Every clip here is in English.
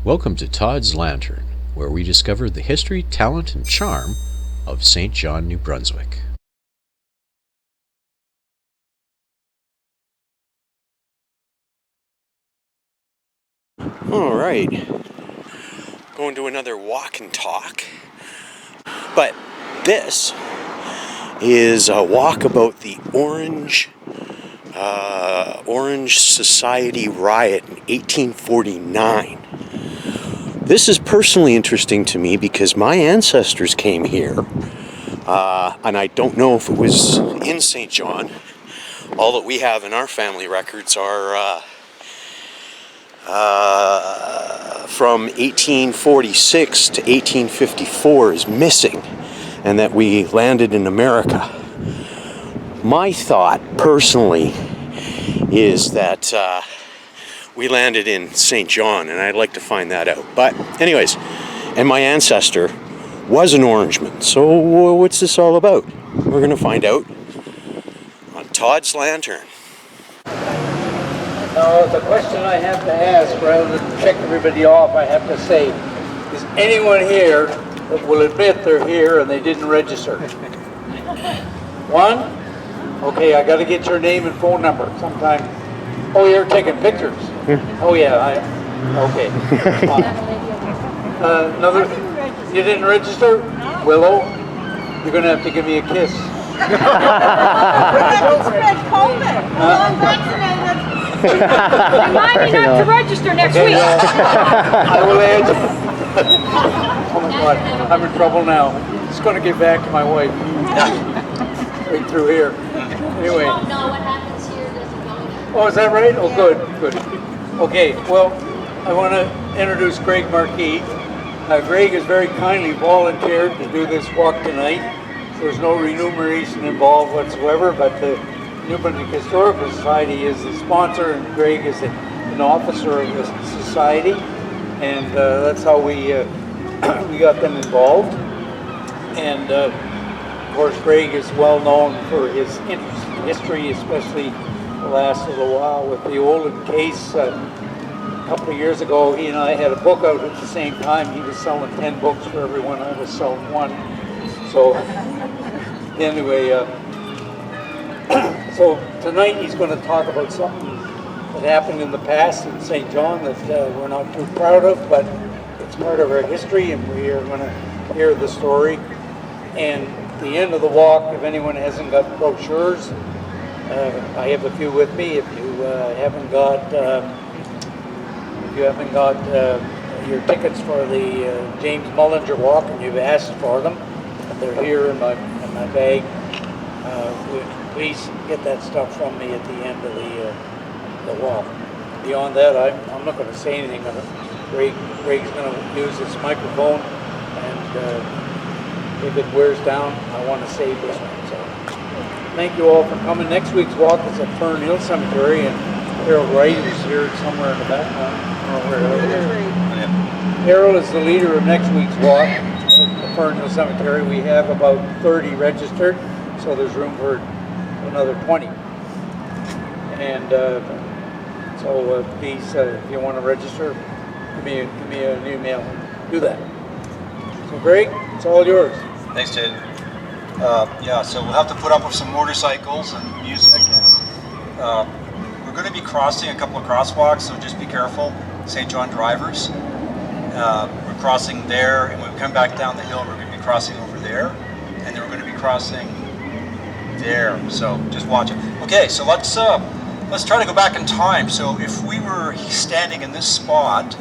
Welcome to Todd's Lantern, where we discover the history, talent, and charm of St. John, New Brunswick. All right, going to another walk and talk, but this is a walk about the Orange Society riot in 1849. This is personally interesting to me because my ancestors came here, and I don't know if it was in St. John. All that we have in our family records are from 1846 to 1854 is missing, and that we landed in America. My thought personally is that we landed in St. John, and I'd like to find that out. But anyways, and my ancestor was an Orangeman. So what's this all about? We're going to find out on Todd's Lantern. Now, the question I have to ask, rather than check everybody off, I have to say, is anyone here that will admit they're here and they didn't register? One? Okay, I got to get your name and phone number sometime. Oh, you're taking pictures? Oh, yeah. Okay. Another? You didn't register? Willow, you're going to have to give me a kiss. Remind me not to register next week. I will add. Oh my God, I'm in trouble now. Just going to get back to my wife. Right through here. Anyway. You won't know what happens here doesn't go. Oh, is that right? Oh, good. Okay, well, I want to introduce Greg Marquis. Greg has very kindly volunteered to do this walk tonight. There's no remuneration involved whatsoever, but the New Brunswick Historical Society is the sponsor, and Greg is an officer of the society, and that's how we got them involved. And of course, Greg is well known for his interest in history, especially the last little while with the Olin case. A couple of years ago, he and I had a book out at the same time. He was selling 10 books for everyone. I was selling one. So anyway, so tonight he's going to talk about something that happened in the past in St. John that we're not too proud of, but it's part of our history, and we are going to hear the story. And at the end of the walk, if anyone hasn't got brochures, I have a few with me. If you haven't got your tickets for the James Mullinger walk and you've asked for them, they're here in my bag. Please get that stuff from me at the end of the walk. Beyond that, I'm not going to say anything. Greg's going to use this microphone, and if it wears down, I want to save this one. So thank you all for coming. Next week's walk is at Fern Hill Cemetery, and Harold Wright is here somewhere in the background. Harold is the leader of next week's walk at the Fern Hill Cemetery. We have about 30 registered, so there's room for another 20. And so please, if you want to register, give me an email. Do that. So Greg, it's all yours. Thanks, Ted. Yeah, so we'll have to put up with some motorcycles and music. We're going to be crossing a couple of crosswalks, so just be careful, St. John drivers. We're crossing there, and when we come back down the hill, we're going to be crossing over there, and then we're going to be crossing there. So just watch it. Okay, so let's try to go back in time. So if we were standing in this spot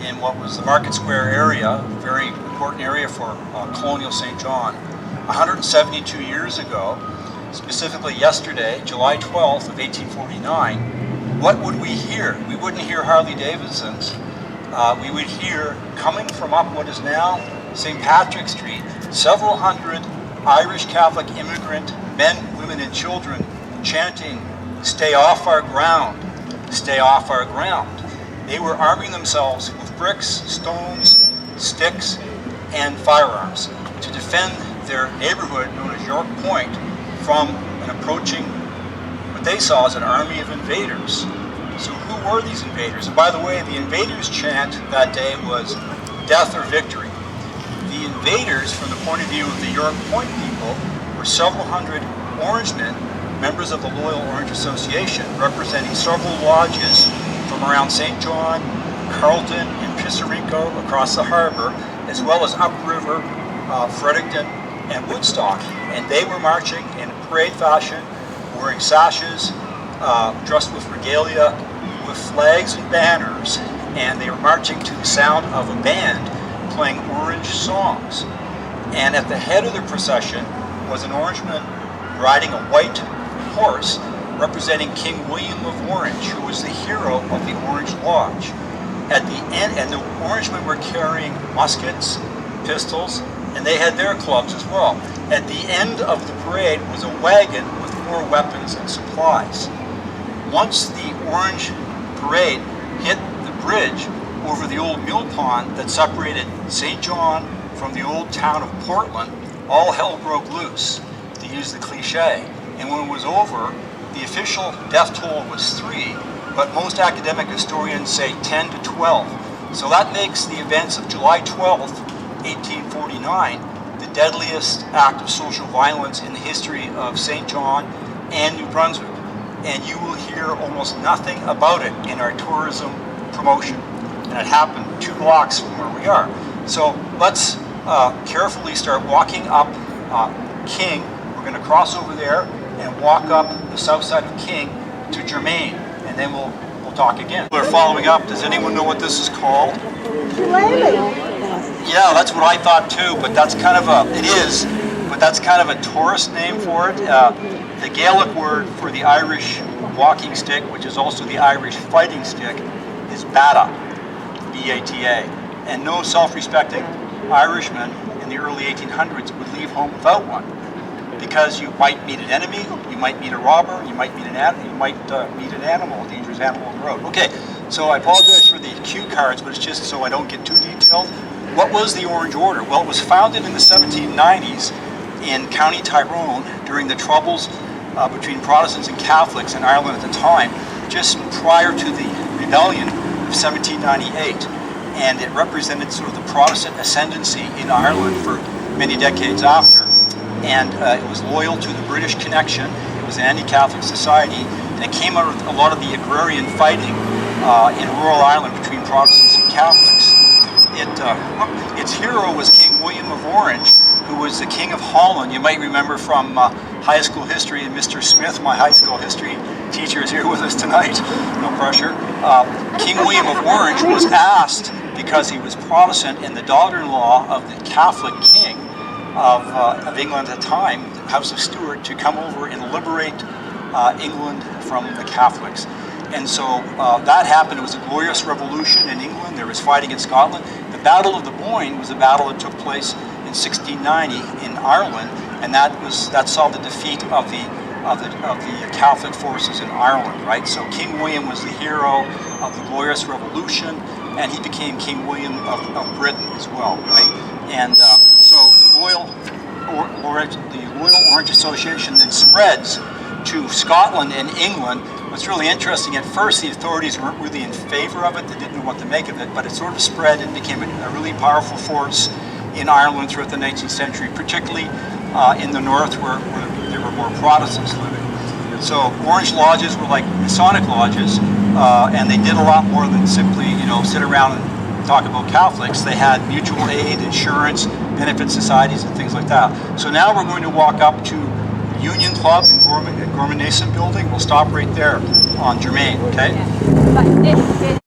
in what was the Market Square area, very important area for colonial St. John, 172 years ago, specifically yesterday, July 12th of 1849, what would we hear? We wouldn't hear Harley Davidsons. We would hear, coming from up what is now St. Patrick's Street, several hundred Irish Catholic immigrant men, women, and children chanting, "Stay off our ground, stay off our ground." They were arming themselves with bricks, stones, sticks, and firearms to defend their neighborhood known as York Point from an approaching, what they saw as an army of invaders. So who were these invaders? And by the way, the invaders chant that day was death or victory. The invaders, from the point of view of the York Point people, were several hundred Orangemen, members of the Loyal Orange Association, representing several lodges from around St. John, Carleton, and Pissarrico across the harbor, as well as upriver, Fredericton, and Woodstock. And they were marching in parade fashion, wearing sashes, dressed with regalia, with flags and banners, and they were marching to the sound of a band playing Orange songs. And at the head of the procession was an Orangeman riding a white horse representing King William of Orange, who was the hero of the Orange Lodge. At the end, and the Orangemen were carrying muskets, pistols, and they had their clubs as well. At the end of the parade was a wagon with more weapons and supplies. Once the Orange Parade hit the bridge over the old mill pond that separated St. John from the old town of Portland, all hell broke loose, to use the cliche. And when it was over, the official death toll was 3, but most academic historians say 10 to 12. So that makes the events of July 12th, 1849, the deadliest act of social violence in the history of St. John and New Brunswick. And you will hear almost nothing about it in our tourism promotion. And it happened 2 blocks from where we are. So let's carefully start walking up King. We're going to cross over there and walk up the south side of King to Germain, and then we'll talk again. We're following up. Does anyone know what this is called? Yeah, that's what I thought too, but that's kind of that's kind of a tourist name for it. The Gaelic word for the Irish walking stick, which is also the Irish fighting stick, is bata, B-A-T-A. And no self-respecting Irishman in the early 1800s would leave home without one, because you might meet an enemy, you might meet a robber, you might meet an animal, a dangerous animal on the road. Okay, so I apologize for the cue cards, but it's just so I don't get too detailed. What was the Orange Order? Well, it was founded in the 1790s in County Tyrone during the troubles between Protestants and Catholics in Ireland at the time, just prior to the rebellion of 1798. And it represented sort of the Protestant ascendancy in Ireland for many decades after. And it was loyal to the British connection. It was an anti-Catholic society, and it came out of a lot of the agrarian fighting in rural Ireland between Protestants and Catholics. Its hero was King William of Orange, who was the King of Holland. You might remember from high school history, and Mr. Smith, my high school history teacher, is here with us tonight. No pressure. King William of Orange was asked, because he was Protestant and the daughter-in-law of the Catholic king of England at the time, the House of Stuart, to come over and liberate England from the Catholics. And so that happened. It was a glorious revolution in England. There was fighting in Scotland. The Battle of the Boyne was a battle that took place in 1690 in Ireland, and that saw the defeat of the Catholic forces in Ireland, right? So King William was the hero of the glorious revolution, and he became King William of Britain as well, right? And so the Loyal Orange Association then spreads to Scotland and England. What's really interesting, at first the authorities weren't really in favor of it. They didn't know what to make of it, but it sort of spread and became a really powerful force in Ireland throughout the 19th century, particularly in the north where there were more Protestants living. So Orange lodges were like Masonic lodges, and they did a lot more than simply, sit around and talk about Catholics. They had mutual aid, insurance, benefit societies, and things like that. So now we're going to walk up to Union Club in Gorman Nason building. We'll stop right there on Germain, okay? But